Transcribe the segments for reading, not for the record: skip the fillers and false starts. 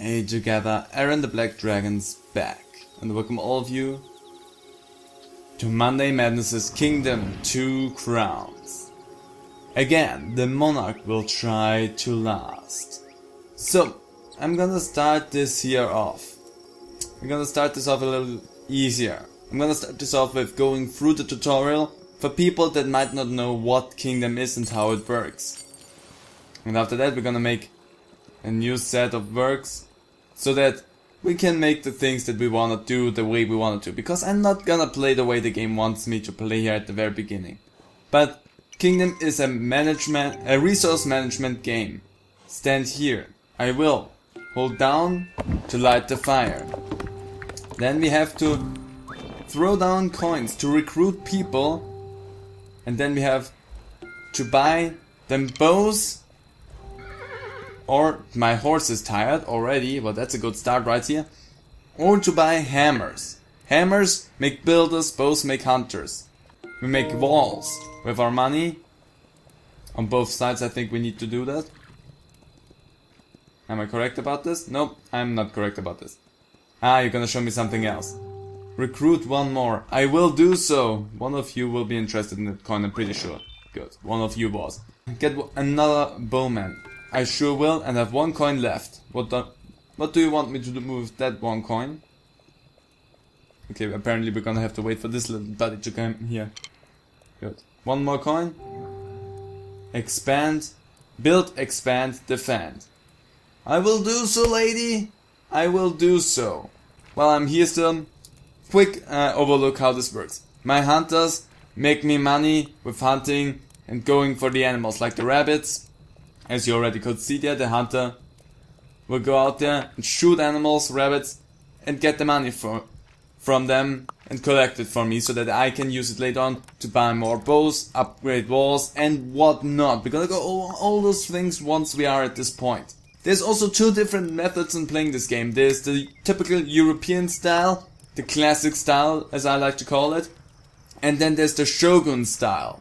Hey together, Aaron the Black Dragon's back, and welcome all of you to Monday Madness's Kingdom 2 Crowns. Again, the monarch will try to last. So, I'm gonna start this here off. I'm gonna start this off a little easier. I'm gonna start this off with going through the tutorial for people that might not know what Kingdom is and how it works. And after that we're gonna make a new set of works so that we can make the things that we wanna do the way we wanna do. Because I'm not gonna play the way the game wants me to play here at the very beginning. But Kingdom is a resource management game. Stand here. I will. Hold down to light the fire. Then we have to throw down coins to recruit people. And then we have to buy them bows. Or my horse is tired already, well that's a good start right here. Or to buy hammers. Hammers make builders, bows make hunters. We make walls with our money. On both sides I think we need to do that. Am I correct about this? Nope, I'm not correct about this. Ah, you're gonna show me something else. Recruit one more. I will do so. One of you will be interested in that coin, I'm pretty sure. Good, one of you was. Get another bowman. I sure will, and have one coin left. What do you want me to do with that one coin? Okay, apparently we're gonna have to wait for this little buddy to come here. Good. One more coin. Expand. Build, expand, defend. I will do so, lady. I will do so. While I'm here still, quick overlook how this works. My hunters make me money with hunting and going for the animals, like the rabbits. As you already could see there, the hunter will go out there and shoot animals, rabbits, and get the money from them and collect it for me so that I can use it later on to buy more bows, upgrade walls and whatnot. We're gonna go over all those things once we are at this point. There's also two different methods in playing this game. There's the typical European style, the classic style as I like to call it, and then there's the Shogun style.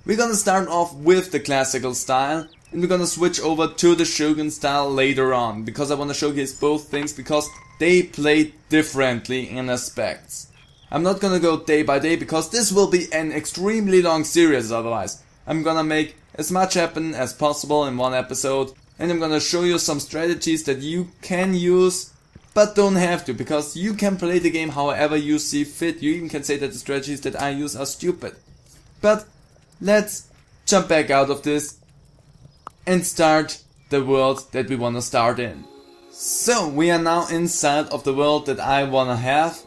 We're gonna start off with the classical style. And we're gonna switch over to the Shogun style later on, because I wanna showcase both things, because they play differently in aspects. I'm not gonna go day by day, because this will be an extremely long series otherwise. I'm gonna make as much happen as possible in one episode, and I'm gonna show you some strategies that you can use, but don't have to, because you can play the game however you see fit. You even can say that the strategies that I use are stupid. But let's jump back out of this and start the world that we wanna start in. So we are now inside of the world that I wanna have,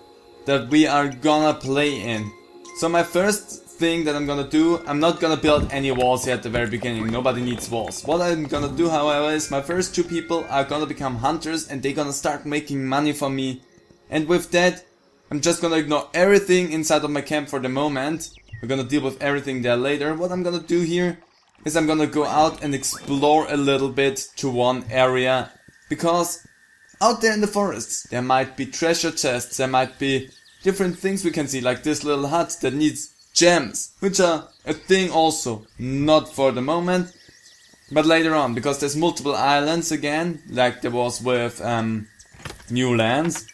that we are gonna play in. So my first thing that I'm gonna do, I'm not gonna build any walls here at the very beginning, nobody needs walls. What I'm gonna do however is my first two people are gonna become hunters and they're gonna start making money for me. And with that, I'm just gonna ignore everything inside of my camp for the moment. We're gonna deal with everything there later. What I'm gonna do here is I'm gonna go out and explore a little bit to one area, because out there in the forests there might be treasure chests, there might be different things we can see, like this little hut that needs gems, which are a thing also, not for the moment, but later on, because there's multiple islands again, like there was with New Lands,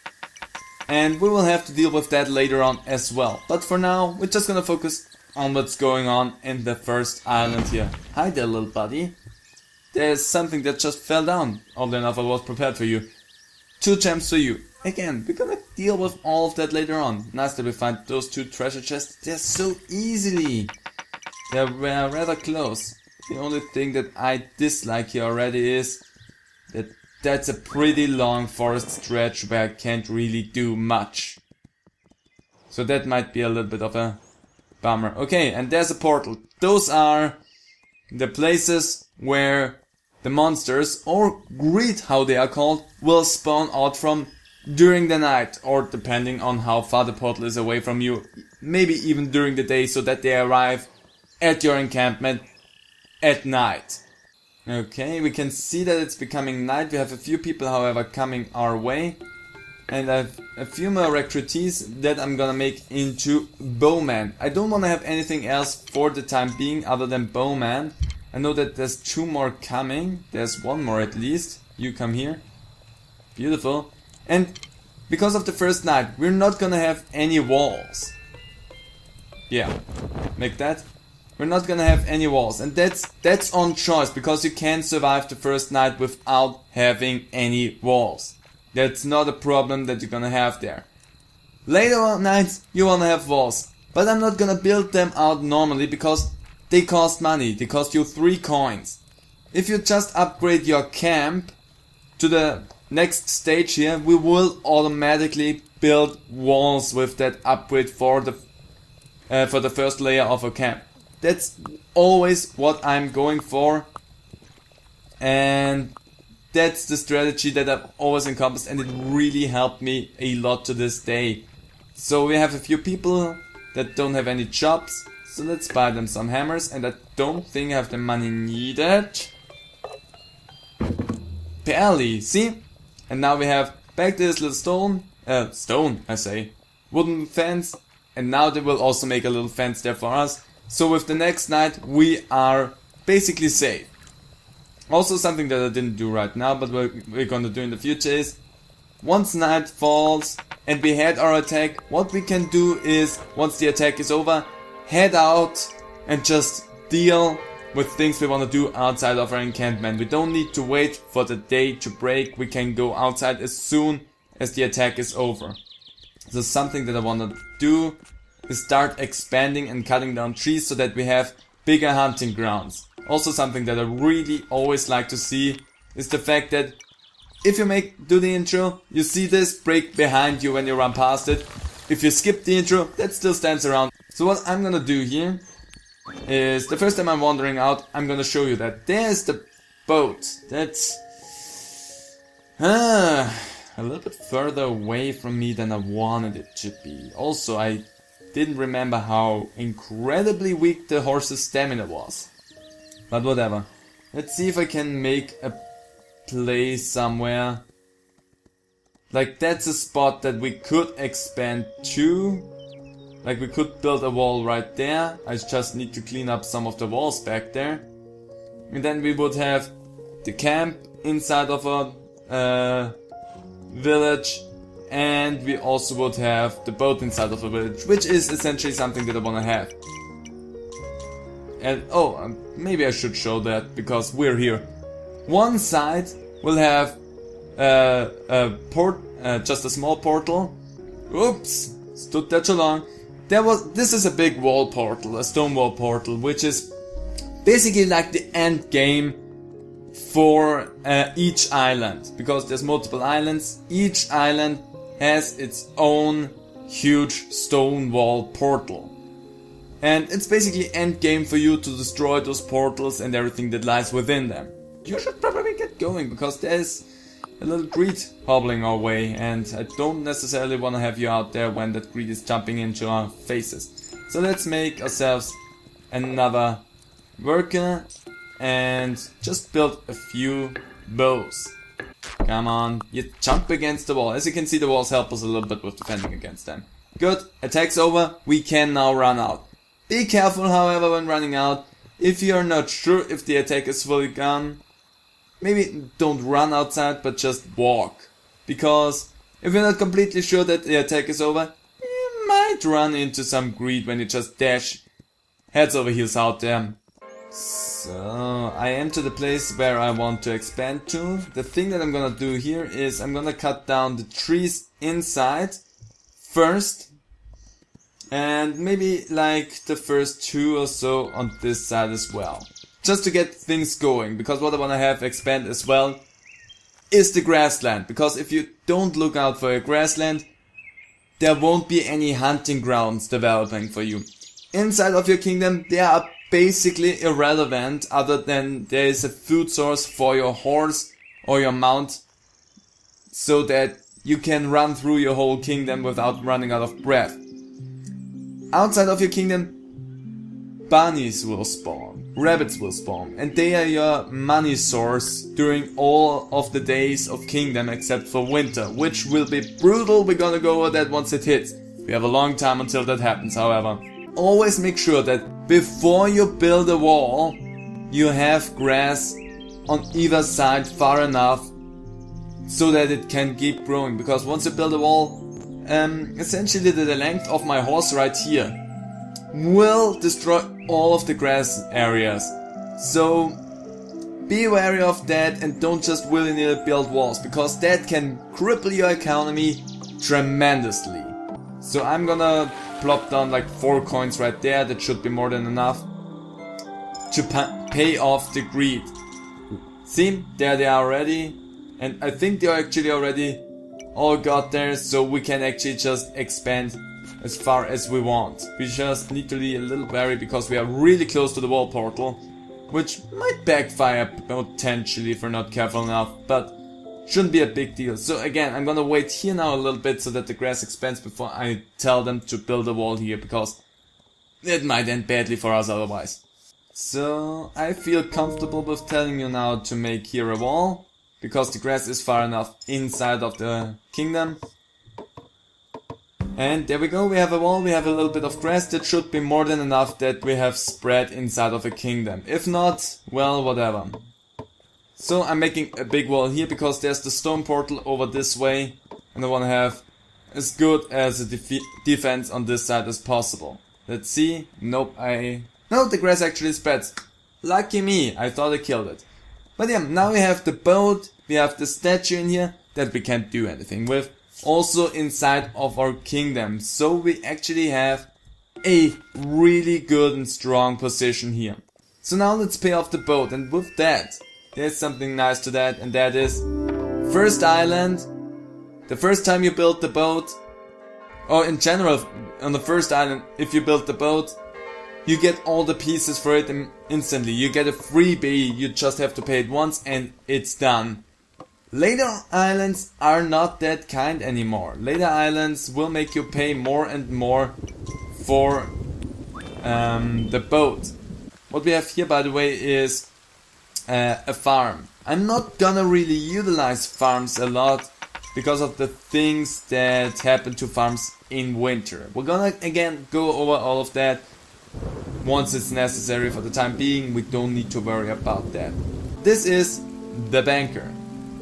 and we will have to deal with that later on as well. But for now, we're just gonna focus on what's going on in the first island here. Hi there, little buddy. There's something that just fell down. Oddly enough, I was prepared for you. 2 gems for you. Again, we're gonna deal with all of that later on. Nice that we find those 2 treasure chests. They're so easily. They're rather close. The only thing that I dislike here already is that that's a pretty long forest stretch where I can't really do much. So that might be a little bit of a bummer. Okay, and there's a portal. Those are the places where the monsters, or greed how they are called, will spawn out from during the night, or depending on how far the portal is away from you, maybe even during the day, so that they arrive at your encampment at night. Okay, we can see that it's becoming night. We have a few people however coming our way. And I have a few more recruitees that I'm gonna make into bowman. I don't wanna have anything else for the time being other than bowman. I know that there's 2 more coming. There's 1 more at least. You come here. Beautiful. And because of the first night, we're not gonna have any walls. Yeah, make that. We're not gonna have any walls, and that's on choice, because you can survive the first night without having any walls. That's not a problem that you're gonna have there. Later on nights, you wanna have walls, but I'm not gonna build them out normally because they cost money. They cost you 3 coins. If you just upgrade your camp to the next stage here, we will automatically build walls with that upgrade for the first layer of a camp. That's always what I'm going for, and that's the strategy that I've always encompassed, and it really helped me a lot to this day. So we have a few people that don't have any jobs, so let's buy them some hammers, and I don't think I have the money needed. Barely, see? And now we have back this little wooden fence, and now they will also make a little fence there for us. So with the next night, we are basically safe. Also, something that I didn't do right now, but we're gonna do in the future is, once night falls and we had our attack, what we can do is, once the attack is over, head out and just deal with things we want to do outside of our encampment. We don't need to wait for the day to break. We can go outside as soon as the attack is over. So something that I want to do is start expanding and cutting down trees so that we have bigger hunting grounds. Also, something that I really always like to see is the fact that if you do the intro, you see this break behind you when you run past it. If you skip the intro, that still stands around. So what I'm gonna do here is, the first time I'm wandering out, I'm gonna show you that there's the boat. That's a little bit further away from me than I wanted it to be. Also, I didn't remember how incredibly weak the horse's stamina was. But whatever. Let's see if I can make a place somewhere. Like, that's a spot that we could expand to. Like, we could build a wall right there. I just need to clean up some of the walls back there. And then we would have the camp inside of a village. And we also would have the boat inside of a village, which is essentially something that I want to have. And maybe I should show that, because we're here. One side will have just a small portal. Oops, stood there too long. This is a big wall portal, a stone wall portal, which is basically like the end game for each island, because there's multiple islands. Each island has its own huge stone wall portal. And it's basically end game for you to destroy those portals and everything that lies within them. You should probably get going, because there's a little greed hobbling our way, and I don't necessarily want to have you out there when that greed is jumping into our faces. So let's make ourselves another worker and just build a few bows. Come on, you jump against the wall. As you can see, the walls help us a little bit with defending against them. Good, attack's over, we can now run out. Be careful, however, when running out. If you're not sure if the attack is fully gone, maybe don't run outside, but just walk. Because if you're not completely sure that the attack is over, you might run into some greed when you just dash heads over heels out there. So, I am to the place where I want to expand to. The thing that I'm gonna do here is I'm gonna cut down the trees inside first. And maybe like the first 2 or so on this side as well. Just to get things going, because what I want to have expand as well is the grassland. Because if you don't look out for a grassland, there won't be any hunting grounds developing for you. Inside of your kingdom, they are basically irrelevant, other than there is a food source for your horse or your mount, so that you can run through your whole kingdom without running out of breath. Outside of your kingdom, bunnies will spawn, rabbits will spawn, and they are your money source during all of the days of kingdom except for winter, which will be brutal. We're gonna go over that once it hits. We have a long time until that happens, however. Always make sure that before you build a wall, you have grass on either side far enough so that it can keep growing. Because once you build a wall, essentially the length of my horse right here will destroy all of the grass areas. So be wary of that and don't just willy-nilly build walls, because that can cripple your economy tremendously. So I'm gonna plop down like 4 coins right there. That should be more than enough to pay off the greed. See, there they are already, and I think they are actually already all got there, so we can actually just expand as far as we want. We just need to be a little wary because we are really close to the wall portal, which might backfire potentially if we're not careful enough, but shouldn't be a big deal. So again, I'm gonna wait here now a little bit so that the grass expands before I tell them to build a wall here, because it might end badly for us otherwise. So I feel comfortable with telling you now to make here a wall, because the grass is far enough inside of the kingdom. And there we go, we have a wall, we have a little bit of grass. That should be more than enough that we have spread inside of a kingdom. If not, well, whatever. So I'm making a big wall here because there's the stone portal over this way, and I want to have as good as a defense on this side as possible. Let's see. Nope, no, the grass actually spreads. Lucky me, I thought I killed it. But yeah, now we have the boat, we have the statue in here that we can't do anything with. Also inside of our kingdom. So we actually have a really good and strong position here. So now let's pay off the boat, and with that, there's something nice to that, and that is first island. The first time you build the boat, or in general on the first island, if you build the boat, you get all the pieces for it instantly. You get a freebie, you just have to pay it once and it's done. Later islands are not that kind anymore. Later islands will make you pay more and more for the boat. What we have here, by the way, is a farm. I'm not gonna really utilize farms a lot because of the things that happen to farms in winter. We're gonna again go over all of that once it's necessary. For the time being, we don't need to worry about that. This is the banker.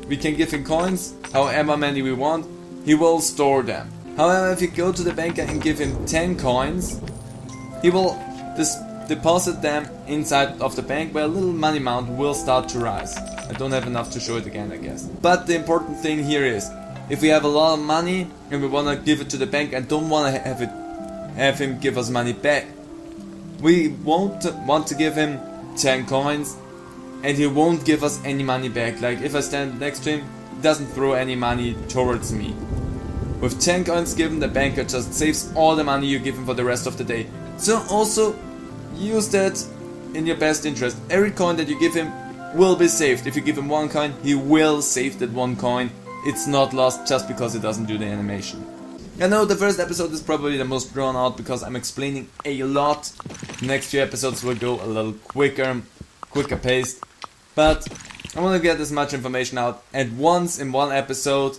We can give him coins, however many we want. He will store them. However, if you go to the banker and give him 10 coins, he will deposit them inside of the bank, where a little money amount will start to rise. I don't have enough to show it again, I guess. But the important thing here is, if we have a lot of money and we want to give it to the bank and don't want to have him give us money back, we won't want to give him 10 coins and he won't give us any money back. Like if I stand next to him, he doesn't throw any money towards me. With 10 coins given, the banker just saves all the money you give him for the rest of the day. So also use that in your best interest. Every coin that you give him will be saved. If you give him 1 coin, he will save that 1 coin. It's not lost just because it doesn't do the animation. I know the first episode is probably the most drawn out because I'm explaining a lot. The next few episodes will go a little quicker paced. But I want to get as much information out at once in one episode,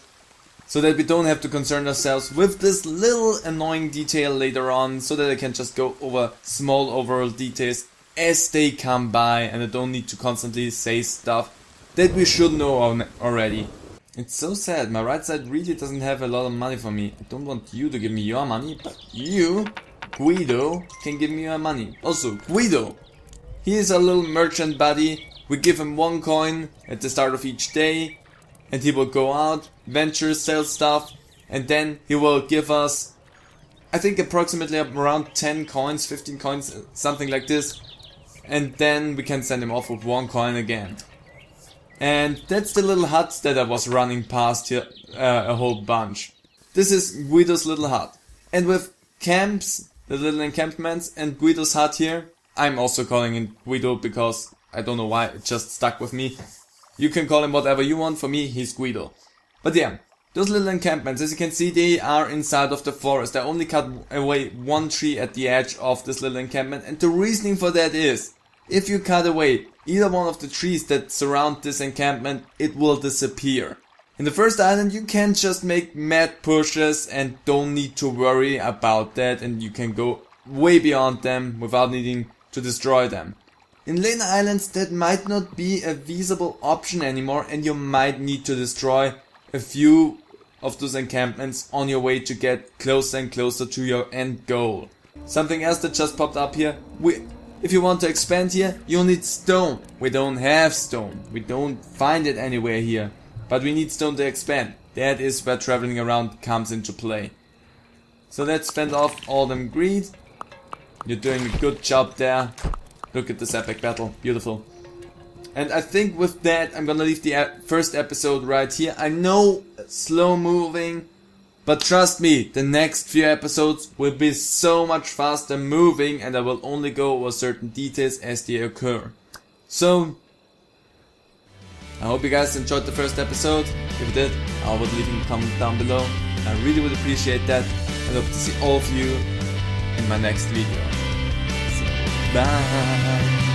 so that we don't have to concern ourselves with this little annoying detail later on, so that I can just go over small overall details as they come by, and I don't need to constantly say stuff that we should know already. It's so sad, my right side really doesn't have a lot of money for me. I don't want you to give me your money, but you, Guido, can give me your money. Also, Guido, he is a little merchant buddy. We give him 1 coin at the start of each day, and he will go out, venture, sell stuff, and then he will give us, I think approximately around 10 coins, 15 coins, something like this, and then we can send him off with 1 coin again. And that's the little hut that I was running past here a whole bunch. This is Guido's little hut. And with camps, the little encampments, and Guido's hut here, I'm also calling it Guido because I don't know why, it just stuck with me. You can call him whatever you want, for me he's Guido. But yeah, those little encampments, as you can see, they are inside of the forest. I only cut away 1 tree at the edge of this little encampment, and the reasoning for that is, if you cut away either one of the trees that surround this encampment, it will disappear. In the first island you can just make mad pushes and don't need to worry about that, and you can go way beyond them without needing to destroy them. In later islands that might not be a feasible option anymore, and you might need to destroy a few of those encampments on your way to get closer and closer to your end goal. Something else that just popped up here. If you want to expand here, you'll need stone. We don't have stone. We don't find it anywhere here. But we need stone to expand. That is where traveling around comes into play. So let's fend off all them greed. You're doing a good job there. Look at this epic battle. Beautiful. And I think with that, I'm gonna leave the first episode right here. I know slow moving, but trust me, the next few episodes will be so much faster moving, and I will only go over certain details as they occur. So, I hope you guys enjoyed the first episode. If you did, I would leave a comment down below. I really would appreciate that. I hope to see all of you in my next video. So, bye!